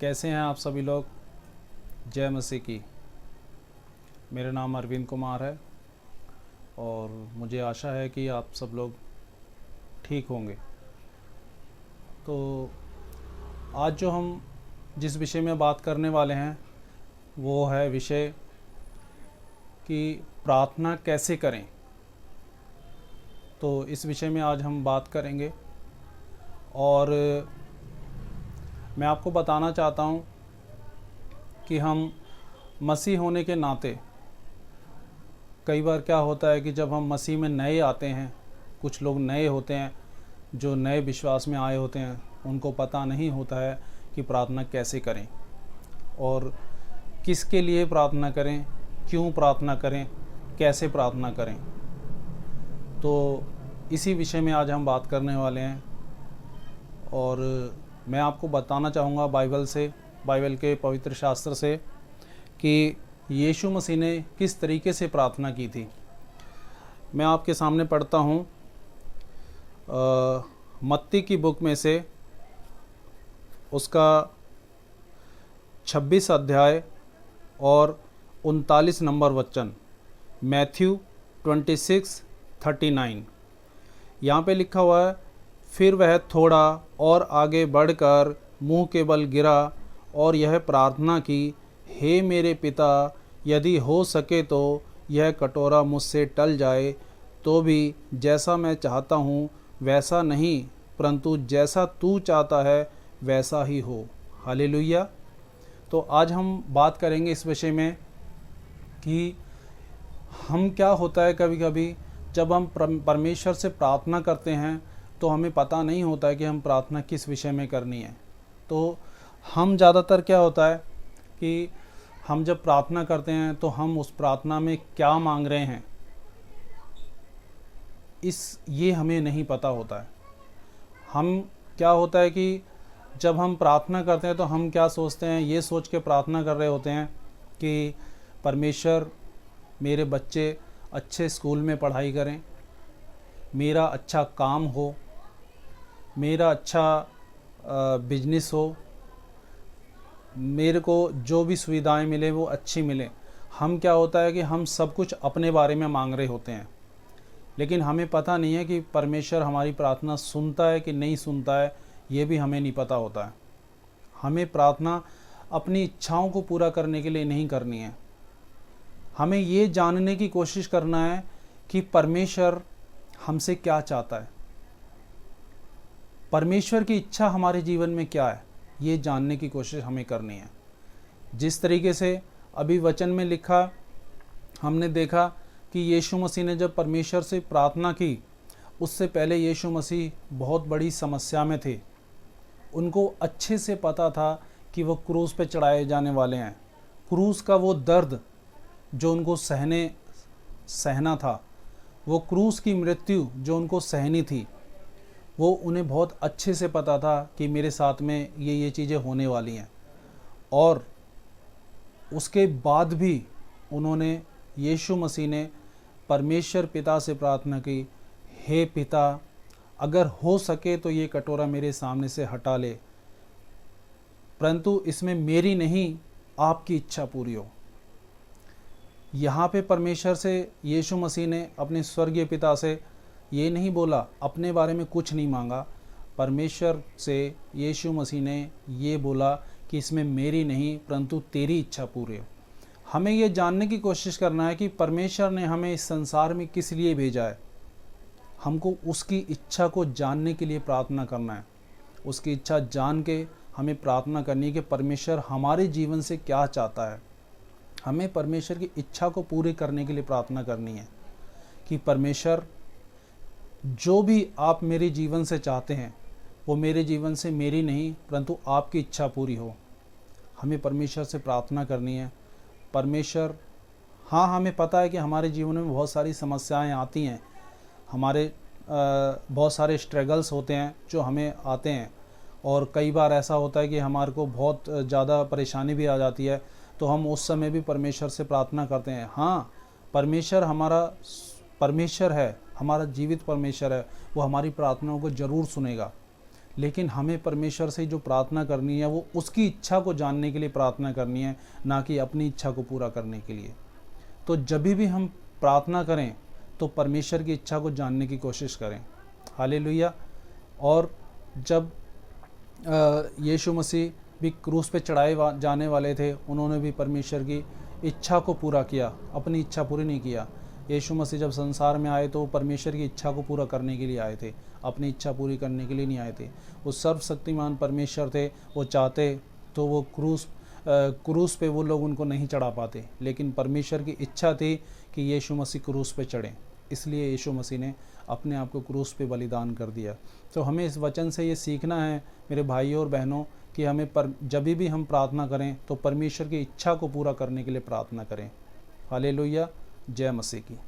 कैसे हैं आप सभी लोग। जय मसीह की। मेरा नाम अरविंद कुमार है और मुझे आशा है कि आप सब लोग ठीक होंगे। तो आज जो हम जिस विषय में बात करने वाले हैं वो है विषय कि प्रार्थना कैसे करें। तो इस विषय में आज हम बात करेंगे और मैं आपको बताना चाहता हूँ कि हम मसीह होने के नाते कई बार क्या होता है कि जब हम मसीह में नए आते हैं, कुछ लोग नए होते हैं जो नए विश्वास में आए होते हैं, उनको पता नहीं होता है कि प्रार्थना कैसे करें और किसके लिए प्रार्थना करें, क्यों प्रार्थना करें, कैसे प्रार्थना करें। तो इसी विषय में आज हम बात करने वाले हैं और मैं आपको बताना चाहूँगा बाइबल के पवित्र शास्त्र से कि यीशु मसीह ने किस तरीके से प्रार्थना की थी। मैं आपके सामने पढ़ता हूँ मत्ती की बुक में से उसका 26 अध्याय और 39 नंबर वचन, मैथ्यू 26:39। यहाँ पे लिखा हुआ है, फिर वह थोड़ा और आगे बढ़कर मुंह के बल गिरा और यह प्रार्थना की, हे मेरे पिता, यदि हो सके तो यह कटोरा मुझसे टल जाए, तो भी जैसा मैं चाहता हूँ वैसा नहीं, परंतु जैसा तू चाहता है वैसा ही हो। हालेलुया। तो आज हम बात करेंगे इस विषय में कि हम क्या होता है, कभी कभी जब हम परमेश्वर से प्रार्थना करते हैं तो हमें पता नहीं होता है कि हम प्रार्थना किस विषय में करनी है। तो हम ज़्यादातर क्या होता है कि हम जब प्रार्थना करते हैं तो हम उस प्रार्थना में क्या मांग रहे हैं ये हमें नहीं पता होता है। हम क्या होता है कि जब हम प्रार्थना करते हैं तो हम क्या सोचते हैं, ये सोच के प्रार्थना कर रहे होते हैं कि परमेश्वर मेरे बच्चे अच्छे स्कूल में पढ़ाई करें, मेरा अच्छा काम हो, मेरा अच्छा बिजनेस हो, मेरे को जो भी सुविधाएं मिले वो अच्छी मिले। हम क्या होता है कि हम सब कुछ अपने बारे में मांग रहे होते हैं, लेकिन हमें पता नहीं है कि परमेश्वर हमारी प्रार्थना सुनता है कि नहीं सुनता है, ये भी हमें नहीं पता होता है। हमें प्रार्थना अपनी इच्छाओं को पूरा करने के लिए नहीं करनी है, हमें ये जानने की कोशिश करना है कि परमेश्वर हमसे क्या चाहता है, परमेश्वर की इच्छा हमारे जीवन में क्या है, ये जानने की कोशिश हमें करनी है। जिस तरीके से अभी वचन में लिखा, हमने देखा कि यीशु मसीह ने जब परमेश्वर से प्रार्थना की, उससे पहले यीशु मसीह बहुत बड़ी समस्या में थे। उनको अच्छे से पता था कि वो क्रूस पे चढ़ाए जाने वाले हैं। क्रूस का वो दर्द जो उनको सहना था, वो क्रूस की मृत्यु जो उनको सहनी थी, वो उन्हें बहुत अच्छे से पता था कि मेरे साथ में ये चीज़ें होने वाली हैं। और उसके बाद भी उन्होंने, यीशु मसीह ने परमेश्वर पिता से प्रार्थना की, हे पिता, अगर हो सके तो ये कटोरा मेरे सामने से हटा ले, परंतु इसमें मेरी नहीं आपकी इच्छा पूरी हो। यहाँ पे परमेश्वर से यीशु मसीह ने अपने स्वर्गीय पिता से ये नहीं बोला, अपने बारे में कुछ नहीं मांगा। परमेश्वर से यीशु मसीह ने ये बोला कि इसमें मेरी नहीं परंतु तेरी इच्छा पूरी हो। हमें ये जानने की कोशिश करना है कि परमेश्वर ने हमें इस संसार में किस लिए भेजा है। हमको उसकी इच्छा को जानने के लिए प्रार्थना करना है। उसकी इच्छा जान के हमें प्रार्थना करनी है कि परमेश्वर हमारे जीवन से क्या चाहता है। हमें परमेश्वर की इच्छा को पूरी करने के लिए प्रार्थना करनी है कि परमेश्वर, जो भी आप मेरे जीवन से चाहते हैं वो मेरे जीवन से मेरी नहीं परंतु आपकी इच्छा पूरी हो। हमें परमेश्वर से प्रार्थना करनी है। परमेश्वर, हाँ, हमें पता है कि हमारे जीवन में बहुत सारी समस्याएं आती हैं, हमारे बहुत सारे स्ट्रगल्स होते हैं जो हमें आते हैं, और कई बार ऐसा होता है कि हमारे को बहुत ज़्यादा परेशानी भी आ जाती है, तो हम उस समय भी परमेश्वर से प्रार्थना करते हैं। हाँ, परमेश्वर हमारा परमेश्वर है, हमारा जीवित परमेश्वर है, वो हमारी प्रार्थनाओं को ज़रूर सुनेगा। लेकिन हमें परमेश्वर से जो प्रार्थना करनी है वो उसकी इच्छा को जानने के लिए प्रार्थना करनी है, ना कि अपनी इच्छा को पूरा करने के लिए। तो जब भी हम प्रार्थना करें तो परमेश्वर की इच्छा को जानने की कोशिश करें। हालेलुया। और जब यीशु मसीह भी क्रूस पे चढ़ाए जाने वाले थे, उन्होंने भी परमेश्वर की इच्छा को पूरा किया, अपनी इच्छा पूरी नहीं किया। यीशु मसीह जब संसार में आए तो वो परमेश्वर की इच्छा को पूरा करने के लिए आए थे, अपनी इच्छा पूरी करने के लिए नहीं आए थे। वो सर्वशक्तिमान परमेश्वर थे, वो चाहते तो वो क्रूस पे वो लोग उनको नहीं चढ़ा पाते, लेकिन परमेश्वर की इच्छा थी कि यीशु मसीह क्रूस पे चढ़ें, इसलिए यीशु मसीह ने अपने आप को क्रूस पे बलिदान कर दिया। तो हमें इस वचन से ये सीखना है मेरे भाइयों और बहनों कि हमें जब भी हम प्रार्थना करें तो परमेश्वर की इच्छा को पूरा करने के लिए प्रार्थना करें। हालेलुया। जय मसीह की।